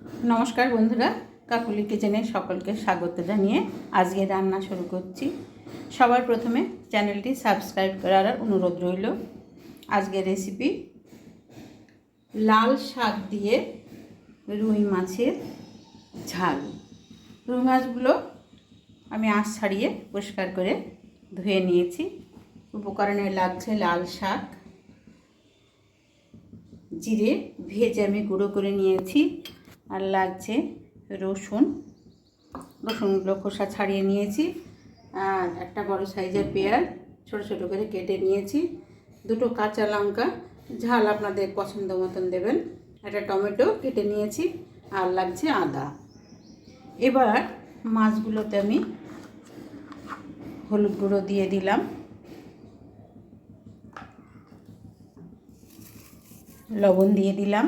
নমস্কার বন্ধুরা, কাকুলি কিচেনে সকলকে স্বাগত জানিয়ে আজকে রান্না শুরু করছি। সবার প্রথমে চ্যানেলটি সাবস্ক্রাইব করার অনুরোধ রইল। আজকের রেসিপি লাল শাক দিয়ে রুই মাছের ঝাল। রুই মাছগুলো আমি আঁশ ছাড়িয়ে পরিষ্কার করে ধুয়ে নিয়েছি। উপকরণে লাগছে লাল শাক, জিরে ভেজে আমি গুঁড়ো করে নিয়েছি, আর লাগছে রসুনগুলো খোসা ছাড়িয়ে নিয়েছি, আর একটা বড় সাইজের পেঁয়াজ ছোটো ছোটো করে কেটে নিয়েছি, দুটো কাঁচা লঙ্কা ঝাল আপনাদের পছন্দ মতন দেবেন, একটা টমেটো কেটে নিয়েছি, আর লাগছে আদা। এবার মাছগুলোতে আমি হলুদ গুঁড়ো দিয়ে দিলাম, লবণ দিয়ে দিলাম,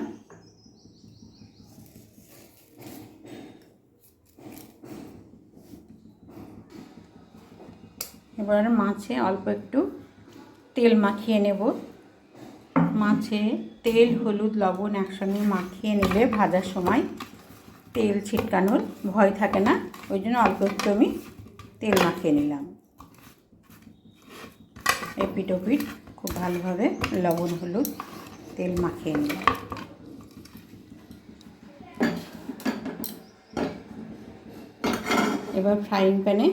এবার মাছে অল্প একটু তেল মাখিয়ে নেব। মাছে তেল হলুদ লবণ একসঙ্গে মাখিয়ে নিলে ভাজার সময় তেল ছিটকানোর ভয় থাকে না, ওই জন্য অল্প একটু আমি তেল মাখিয়ে নিলাম। এপিট ওপিট খুব ভালোভাবে লবণ হলুদ তেল মাখিয়ে নিলাম। এবার ফ্রাইং প্যানে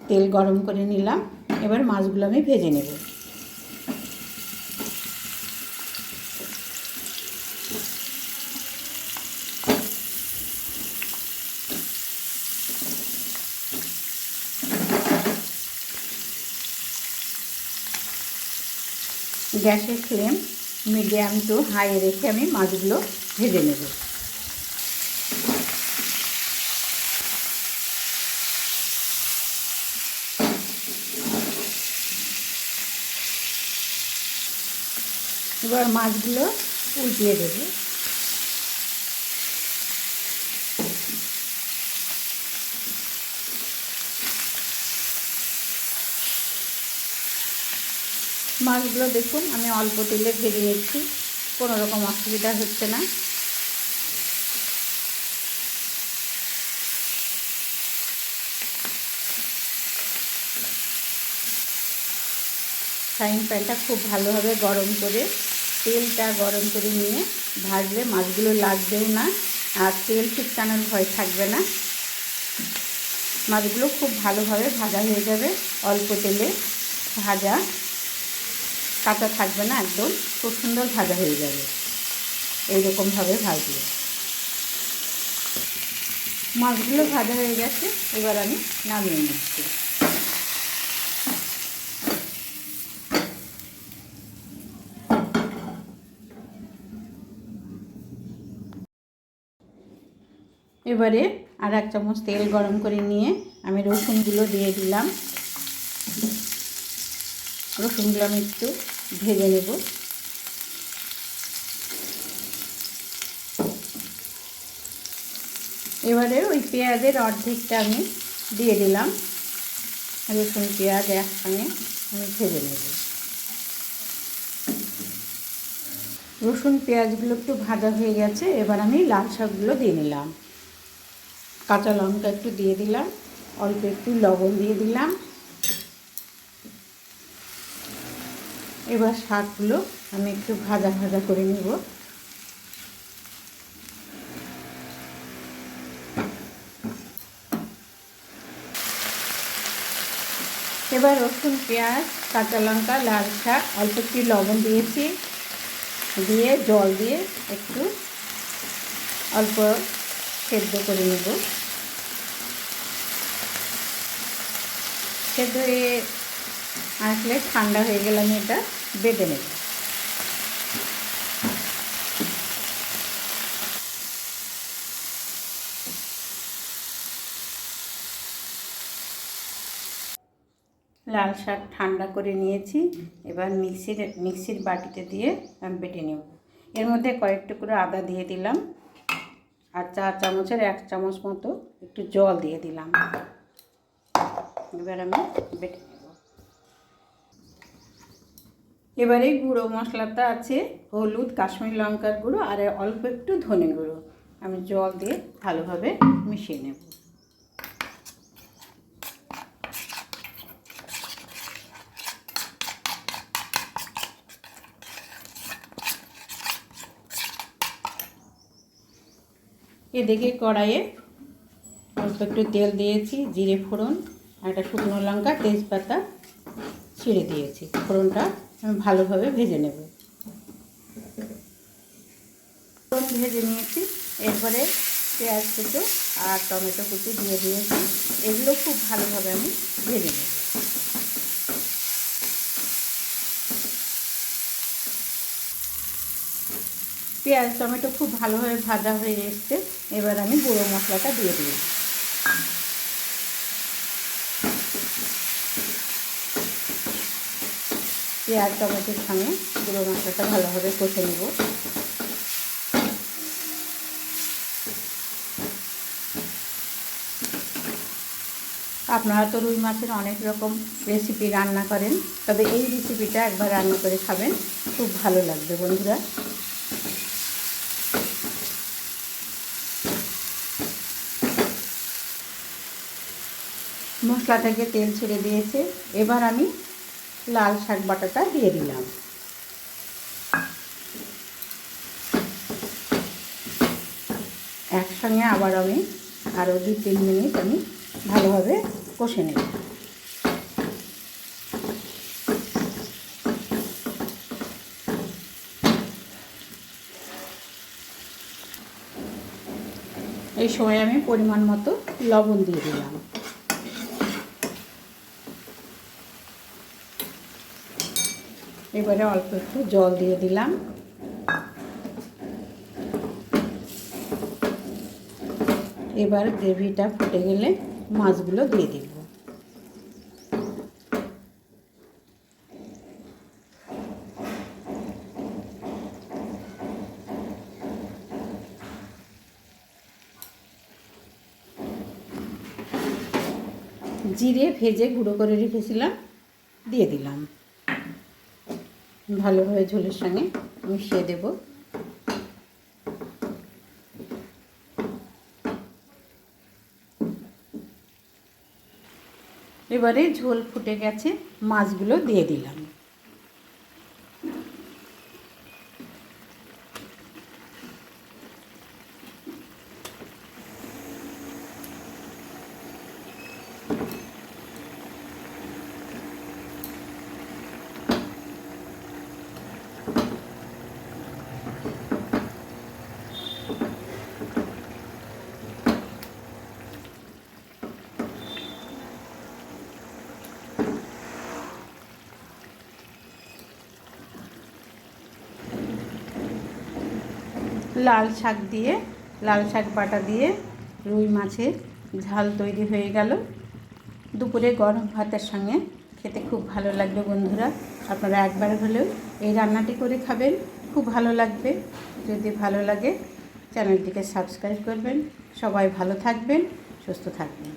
তেল গরম করে নিলাম, এবার মাছগুলো আমি ভেজে নেব। গ্যাসের ফ্লেম মিডিয়াম টু হাই রেখে আমি মাছগুলো ভেজে নেব। এবার মাছগুলো উল্টিয়ে দেব। মাছগুলো দেখুন আমি অল্প তেলে ভেজে নিচ্ছি, কোনো রকম অসুবিধা হচ্ছে না। ফ্রাইং প্যানটা খুব ভালোভাবে গরম করে তেলটা গরম করে নিয়ে ভাজলে মাছগুলো লাগবেও না, আর তেল ছিটকানোর ভয় থাকবে না। মাছগুলো খুব ভালোভাবে ভাজা হয়ে যাবে, অল্প তেলে ভাজা, কাঁচা থাকবে না, একদম খুব সুন্দর ভাজা হয়ে যাবে এইরকমভাবে ভাজলে। মাছগুলো ভাজা হয়ে গেছে, এবার আমি নামিয়ে নিচ্ছি। এবারে আর 1 চামচ তেল গরম করে নিয়ে আমি রসুনগুলো দিয়ে দিলাম। রসুনগুলো আমি একটু ভেজে নেব। এবারে ওই পেঁয়াজের অর্ধেকটা আমি দিয়ে দিলাম, রসুন পেঁয়াজ একসঙ্গে আমি ভেজে নেব। রসুন পেঁয়াজগুলো একটু ভাজা হয়ে গেছে, এবার আমি লাল শাকগুলো দিয়ে নিলাম। কাঁচা লঙ্কা একটু দিয়ে দিলাম, অল্প একটু লবণ দিয়ে দিলাম। এবার শাকগুলো আমি একটু ভাজা ভাজা করে নেব। এবার রসুন পেঁয়াজ কাঁচা লঙ্কা লাল শাক অল্প একটু লবণ দিয়েছি, দিয়ে জল দিয়ে একটু অল্প সেদ্ধ করে নেব। সেদ্ধ হয়ে আসলে ঠান্ডা হয়ে গেলে আমি এটা বেটে নেব। লাল শাক ঠান্ডা করে নিয়েছি, এবার মিক্সির বাটিতে দিয়ে আমি বেটে নেব। এর মধ্যে কয়েক টুকরো আদা দিয়ে দিলাম, আর 4 চামচের 1 চামচ মতো একটু জল দিয়ে দিলাম। এবার আমি বেটে নেব। এবারে গুঁড়ো মশলাটা আছে হলুদ, কাশ্মীরি লঙ্কার গুঁড়ো, আর অল্প একটু ধনে গুঁড়ো, আমি জল দিয়ে ভালোভাবে মিশিয়ে নেব। এদিকে কড়াইয়ে অল্প একটু তেল দিয়েছি, জিরে ফোড়ন, একটা শুকনো লঙ্কা, তেজপাতা ছিঁড়ে দিয়েছি। ফোড়নটা আমি ভালোভাবে ভেজে নেব। ফোড়ন ভেজে নিয়েছি, এরপরে পেঁয়াজ কুচো আর টমেটো কুচি দিয়ে দিয়েছি। এগুলো খুব ভালোভাবে আমি ভেজে নেব। পেঁয়াজ টমেটো খুব ভালোভাবে ভাজা হয়ে এসছে। এবার আমি গুঁড়ো মশলাটা দিয়ে দিই। পেঁয়াজ টমেটোর সঙ্গে গুঁড়ো মশলাটা ভালোভাবে কষে নেব। আপনারা তো রুই মাছের অনেক রকম রেসিপি রান্না করেন, তবে এই রেসিপিটা একবার রান্না করে খাবেন, খুব ভালো লাগবে বন্ধুরা। মশলা থেকে তেল ছেড়ে দিয়েছে। এবার আমি লাল শাক বাটাটা দিয়ে দিলাম। একসঙ্গে আবার আমি আরও 2-3 মিনিট আমি ভালোভাবে কষে নেব। এই সময় আমি পরিমাণ মতো লবণ দিয়ে দিলাম। এবারে অল্প একটু জল দিয়ে দিলাম। এবার গ্রেভিটা ফুটে গেলে মাছগুলো দিয়ে দিব। জিরে ভেজে গুঁড়ো করে রেখেছিলাম, দিয়ে দিলাম। ভালোভাবে ঝোলের সঙ্গে মিশিয়ে দেব। এবারে ঝোল ফুটে গেছে, মাছগুলো দিয়ে দিলাম। লাল শাক বাটা দিয়ে রুই মাছের ঝাল তৈরি হয়ে গেল। দুপুরে গরম ভাতের সঙ্গে খেতে খুব ভালো লাগবে বন্ধুরা। আপনারা একবার হলেও এই রান্নাটি করে খাবেন, খুব ভালো লাগবে। যদি ভালো লাগে চ্যানেলটিকে সাবস্ক্রাইব করবেন। সবাই ভালো থাকবেন, সুস্থ থাকবেন।